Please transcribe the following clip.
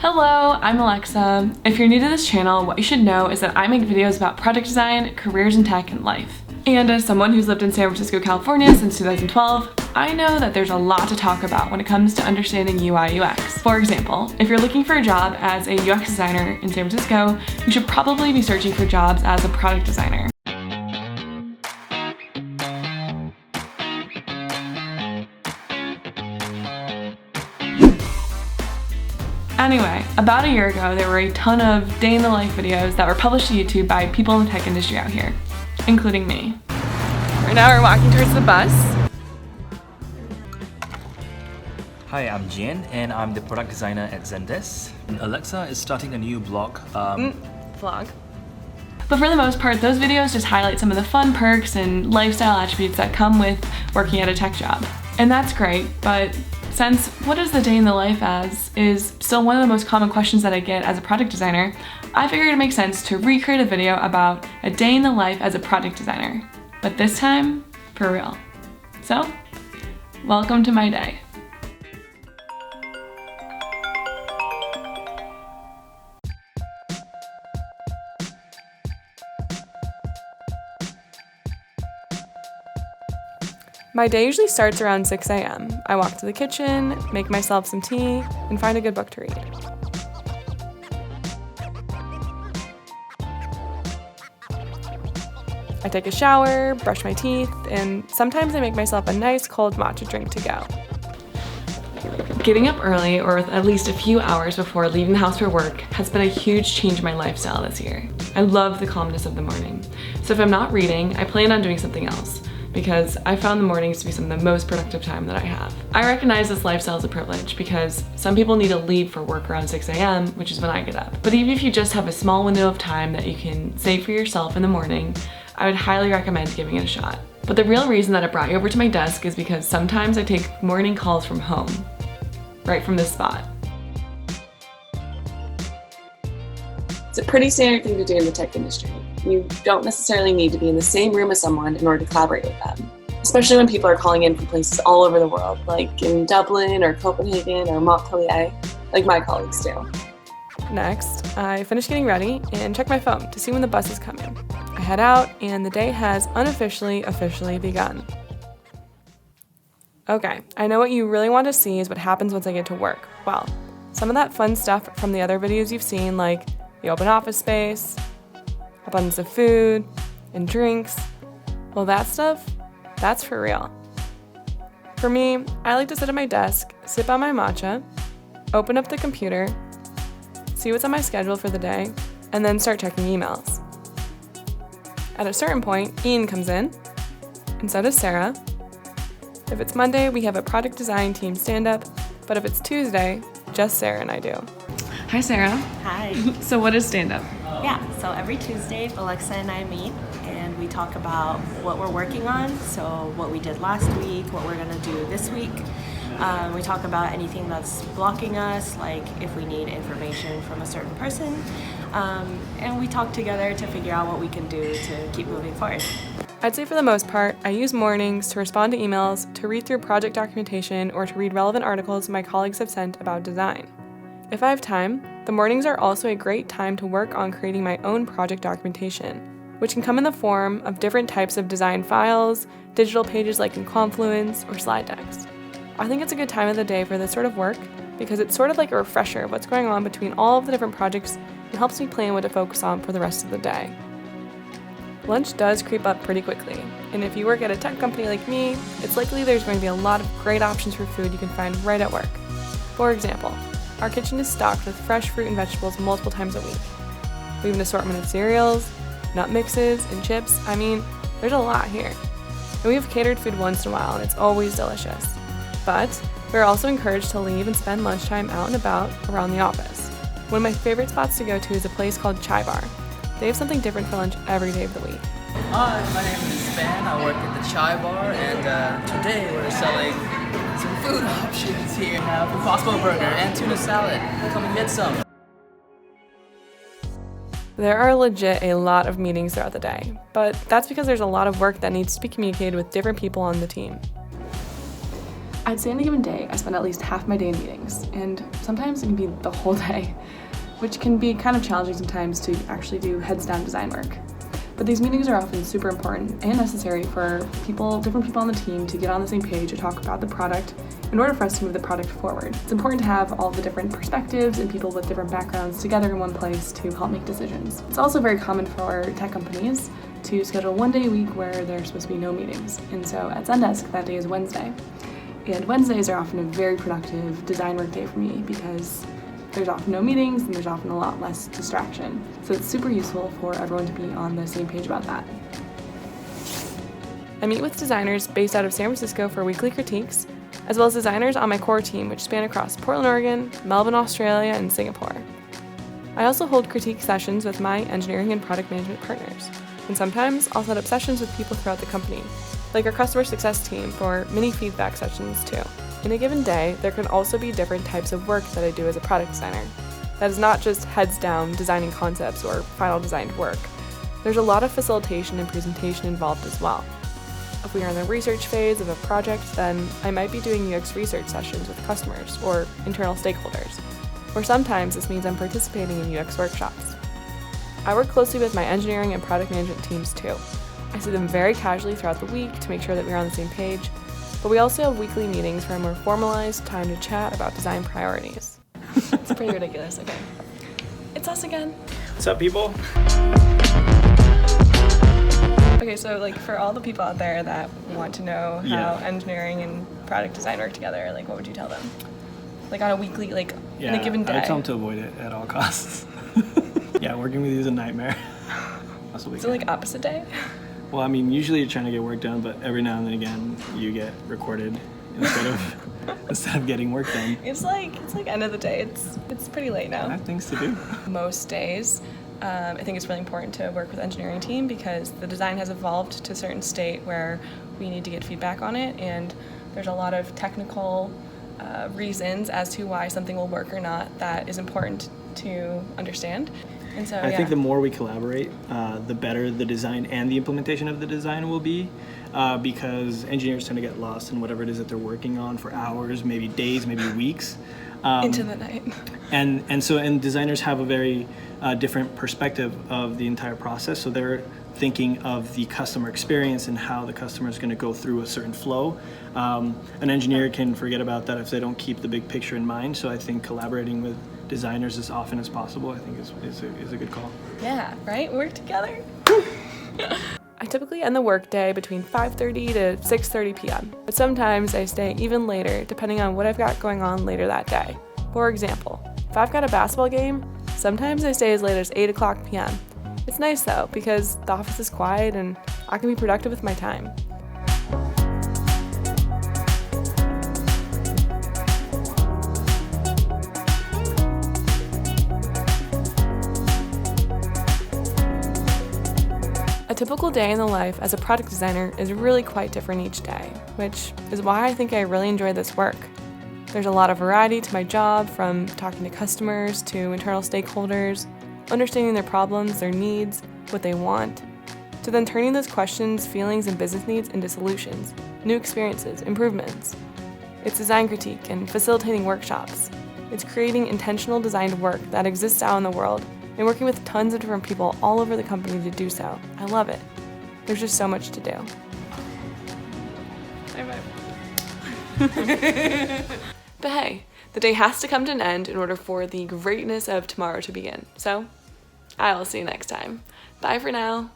Hello, I'm Alexa. If you're new to this channel, what you should know is that I make videos about product design, careers in tech, and life. And as someone who's lived in San Francisco, California since 2012, I know that there's a lot to talk about when it comes to understanding UI UX. For example, if you're looking for a job as a UX designer in San Francisco, you should probably be searching for jobs as a product designer. Anyway, about a year ago, there were a ton of day in the life videos that were published to YouTube by people in the tech industry out here, including me. Right now we're walking towards the bus. Hi, I'm Jian, and I'm the product designer at Zendesk. And Alexa is starting a new blog. Vlog. But for the most part, those videos just highlight some of the fun perks and lifestyle attributes that come with working at a tech job. And that's great, but since what is the day in the life as is still one of the most common questions that I get as a product designer, I figured it makes sense to recreate a video about a day in the life as a product designer. But this time, for real. So, welcome to my day. My day usually starts around 6 a.m. I walk to the kitchen, make myself some tea, and find a good book to read. I take a shower, brush my teeth, and sometimes I make myself a nice cold matcha drink to go. Getting up early, or at least a few hours before leaving the house for work, has been a huge change in my lifestyle this year. I love the calmness of the morning. So if I'm not reading, I plan on doing something else, because I found the mornings to be some of the most productive time that I have. I recognize this lifestyle as a privilege because some people need to leave for work around 6 a.m., which is when I get up. But even if you just have a small window of time that you can save for yourself in the morning, I would highly recommend giving it a shot. But the real reason that I brought you over to my desk is because sometimes I take morning calls from home, right from this spot. It's a pretty standard thing to do in the tech industry. You don't necessarily need to be in the same room as someone in order to collaborate with them, especially when people are calling in from places all over the world, like in Dublin or Copenhagen or Montpellier, like my colleagues do. Next, I finish getting ready and check my phone to see when the bus is coming. I head out and the day has officially begun. Okay, I know what you really want to see is what happens once I get to work. Well, some of that fun stuff from the other videos you've seen, like the open office space, abundance of food and drinks, well, that stuff, that's for real. For me, I like to sit at my desk, sip on my matcha, open up the computer, see what's on my schedule for the day, and then start checking emails. At a certain point, Ian comes in, and so does Sarah. If it's Monday, we have a product design team stand-up, but if it's Tuesday, just Sarah and I do. Hi, Sarah. Hi. So what is stand-up? Yeah, so every Tuesday, Alexa and I meet and we talk about what we're working on, so what we did last week, what we're gonna do this week. We talk about anything that's blocking us, like if we need information from a certain person, and we talk together to figure out what we can do to keep moving forward. I'd say for the most part, I use mornings to respond to emails, to read through project documentation, or to read relevant articles my colleagues have sent about design. If I have time, the mornings are also a great time to work on creating my own project documentation, which can come in the form of different types of design files, digital pages like in Confluence, or slide decks. I think it's a good time of the day for this sort of work because it's sort of like a refresher of what's going on between all of the different projects and helps me plan what to focus on for the rest of the day. Lunch does creep up pretty quickly, and if you work at a tech company like me, it's likely there's going to be a lot of great options for food you can find right at work. For example, our kitchen is stocked with fresh fruit and vegetables multiple times a week. We have an assortment of cereals, nut mixes, and chips. I mean, there's a lot here. And we have catered food once in a while, and it's always delicious. But we're also encouraged to leave and spend lunchtime out and about around the office. One of my favorite spots to go to is a place called Chai Bar. They have something different for lunch every day of the week. Hi, my name is Ben. I work at the Chai Bar, and today we're selling some food options here. We have Impossible Burger and tuna salad. Come and get some. There are legit a lot of meetings throughout the day, but that's because there's a lot of work that needs to be communicated with different people on the team. I'd say on a given day, I spend at least half my day in meetings, and sometimes it can be the whole day, which can be kind of challenging sometimes to actually do heads down design work. But these meetings are often super important and necessary for different people on the team to get on the same page to talk about the product in order for us to move the product forward. It's important to have all the different perspectives and people with different backgrounds together in one place to help make decisions. It's also very common for tech companies to schedule one day a week where there's supposed to be no meetings. And so at Zendesk, that day is Wednesday. And Wednesdays are often a very productive design work day for me because there's often no meetings and there's often a lot less distraction. So it's super useful for everyone to be on the same page about that. I meet with designers based out of San Francisco for weekly critiques, as well as designers on my core team, which span across Portland, Oregon, Melbourne, Australia, and Singapore. I also hold critique sessions with my engineering and product management partners, and sometimes I'll set up sessions with people throughout the company, like our customer success team for mini feedback sessions too. In a given day, there can also be different types of work that I do as a product designer. That is not just heads down designing concepts or final designed work. There's a lot of facilitation and presentation involved as well. If we are in the research phase of a project, then I might be doing UX research sessions with customers or internal stakeholders. Or sometimes this means I'm participating in UX workshops. I work closely with my engineering and product management teams too. I see them very casually throughout the week to make sure that we're on the same page, but we also have weekly meetings for a more formalized time to chat about design priorities. It's pretty ridiculous, okay. It's us again. What's up, people? Okay, so like for all the people out there that want to know how engineering and product design work together, like what would you tell them? Like on a weekly, like in a given day? I tell them to avoid it at all costs. Yeah, working with you is a nightmare. So like opposite day? Well, I mean, usually you're trying to get work done, but every now and then again, you get recorded instead of getting work done. It's like end of the day. It's pretty late now. I have things to do. Most days, I think it's really important to work with the engineering team because the design has evolved to a certain state where we need to get feedback on it, and there's a lot of technical reasons as to why something will work or not that is important to understand. And so, I think the more we collaborate, the better the design and the implementation of the design will be, because engineers tend to get lost in whatever it is that they're working on for hours, maybe days, maybe weeks. Into the night. And designers have a very different perspective of the entire process. So they're thinking of the customer experience and how the customer is going to go through a certain flow. An engineer can forget about that if they don't keep the big picture in mind. So I think collaborating with designers as often as possible, I think is a good call. Yeah, right? Work together. I typically end the workday between 5:30 to 6:30 p.m., but sometimes I stay even later depending on what I've got going on later that day. For example, if I've got a basketball game, sometimes I stay as late as 8 o'clock p.m. It's nice though, because the office is quiet and I can be productive with my time. A typical day in the life as a product designer is really quite different each day, which is why I think I really enjoy this work. There's a lot of variety to my job, from talking to customers to internal stakeholders, understanding their problems, their needs, what they want, to then turning those questions, feelings, and business needs into solutions, new experiences, improvements. It's design critique and facilitating workshops. It's creating intentional designed work that exists out in the world and working with tons of different people all over the company to do so. I love it. There's just so much to do. But hey, the day has to come to an end in order for the greatness of tomorrow to begin. So, I will see you next time. Bye for now.